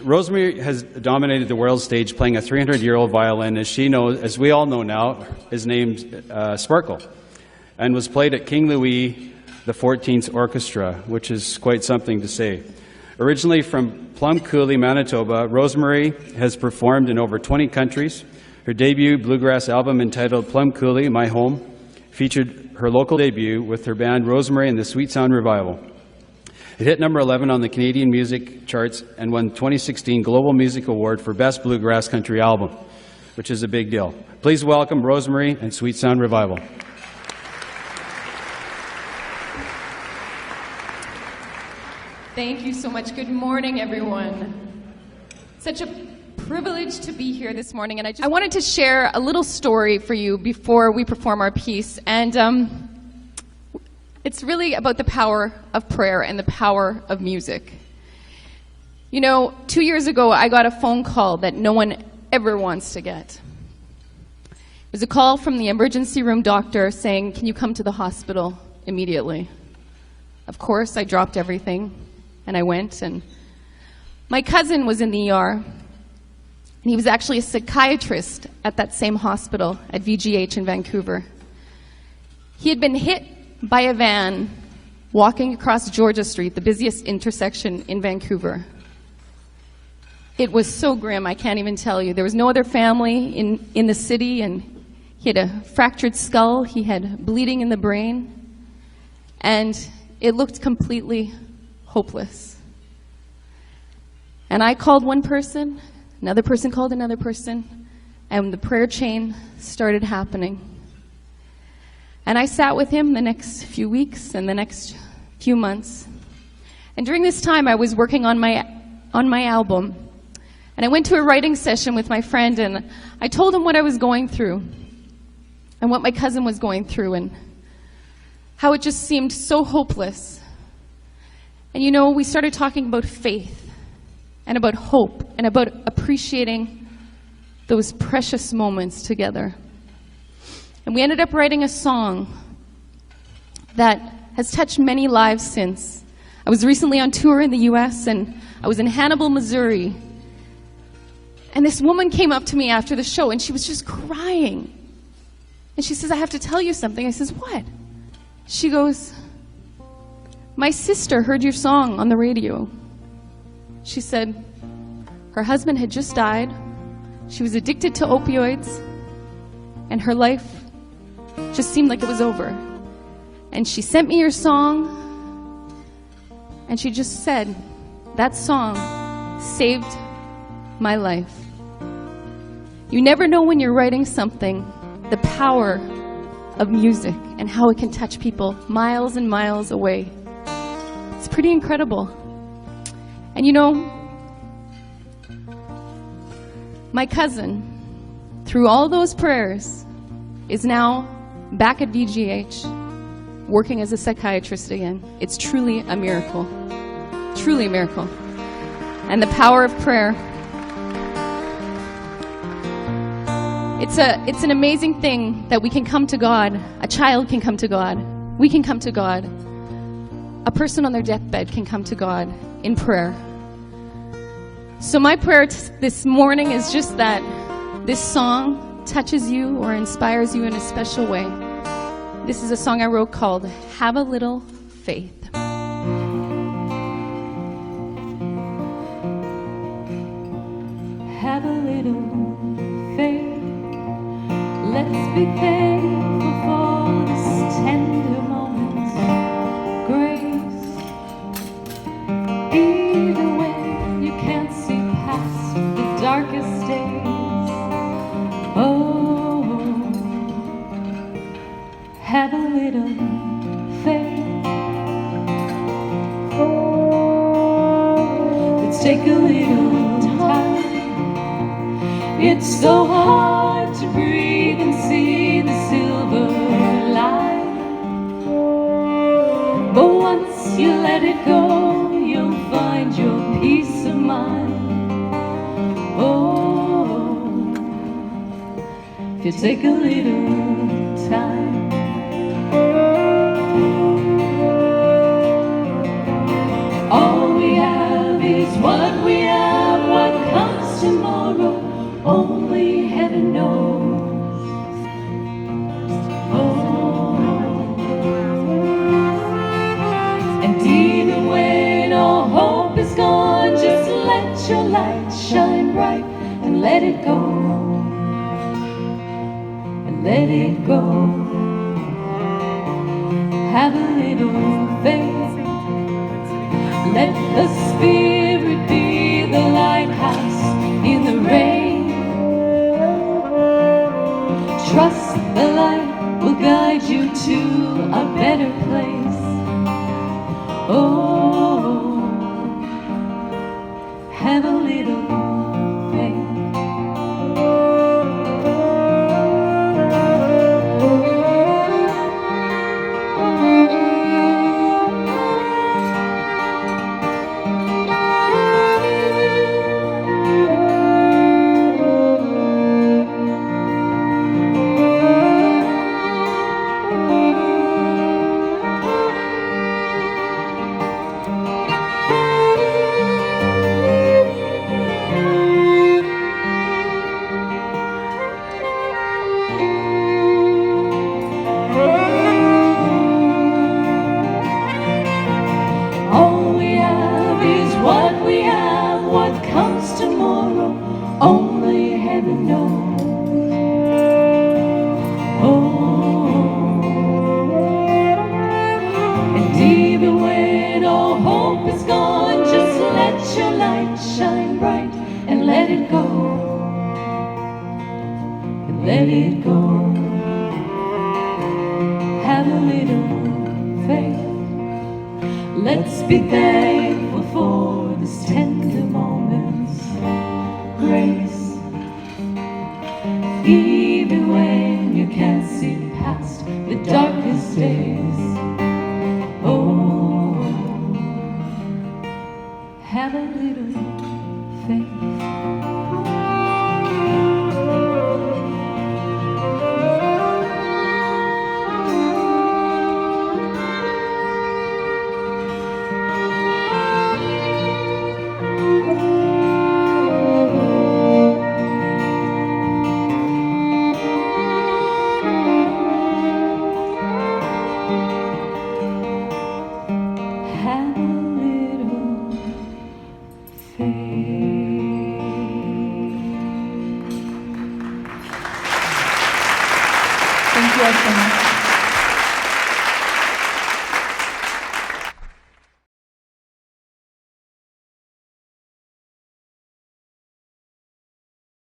Rosemary has dominated the world stage playing a 300-year-old violin, as we all know now, is named Sparkle, and was played at King Louis XIV's orchestra, which is quite something to say. Originally from Plum Coulee, Manitoba, Rosemary has performed in over 20 countries. Her debut Bluegrass album entitled Plum Coulee, My Home, featured her local debut with her band Rosemary and the Sweet Sound Revival. It hit number 11 on the Canadian music charts and won the 2016 Global Music Award for Best Bluegrass Country Album, which is a big deal. Please welcome Rosemary and Sweet Sound Revival. Thank you so much. Good morning, everyone. Such a privilege to be here this morning, and I wanted to share a little story for you before we perform our piece, and it's really about the power of prayer and the power of music. You know, 2 years ago, I got a phone call that no one ever wants to get. It was a call from the emergency room doctor saying, "Can you come to the hospital immediately?" Of course, I dropped everything, and I went, and my cousin was in the ER, and he was actually a psychiatrist at that same hospital at VGH in Vancouver. He had been hit by a van walking across Georgia Street, the busiest intersection in Vancouver. It was so grim, I can't even tell you. There was no other family in the city, and he had a fractured skull, he had bleeding in the brain, and it looked completely hopeless. And I called one person, another person called another person, and the prayer chain started happening. And I sat with him the next few weeks and the next few months. And during this time, I was working on my album. And I went to a writing session with my friend, and I told him what I was going through and what my cousin was going through and how it just seemed so hopeless. And you know, we started talking about faith and about hope and about appreciating those precious moments together. And we ended up writing a song that has touched many lives since. I was recently on tour in the US, and I was in Hannibal, Missouri. And this woman came up to me after the show, and she was just crying. And she says, "I have to tell you something." I says, "What?" She goes, "My sister heard your song on the radio." She said her husband had just died. She was addicted to opioids, and her life just seemed like it was over. And she sent me your song, and she just said, "That song saved my life." You never know when you're writing something, the power of music and how it can touch people miles and miles away. It's pretty incredible. And you know, my cousin, through all those prayers, is now back at VGH, working as a psychiatrist again. It's truly a miracle. Truly a miracle. And the power of prayer. It's an amazing thing that we can come to God. A child can come to God. We can come to God. A person on their deathbed can come to God in prayer. So my prayer this morning is just that this song touches you or inspires you in a special way. This is a song I wrote called "Have a Little Faith." Have a little faith. Let's be thankful for this tender moment's grace. Even when you can't see past the darkest days. Oh, have a little faith. Let's take a little time. It's so hard to breathe and see the silver light. But once you let it go, you'll find your peace of mind. Oh, if you take a little time. All we have is what we have. light shine bright and let it go. And let it go. Have a little faith. Let the Spirit be the lighthouse in the rain. Trust the light will guide you to a better place. Oh, have a little faith. All we have is what we have. What comes tomorrow, only heaven knows. Oh, and even when all hope is gone, just let your light shine bright and let it go. And let it go. Have a little faith. Let's be thankful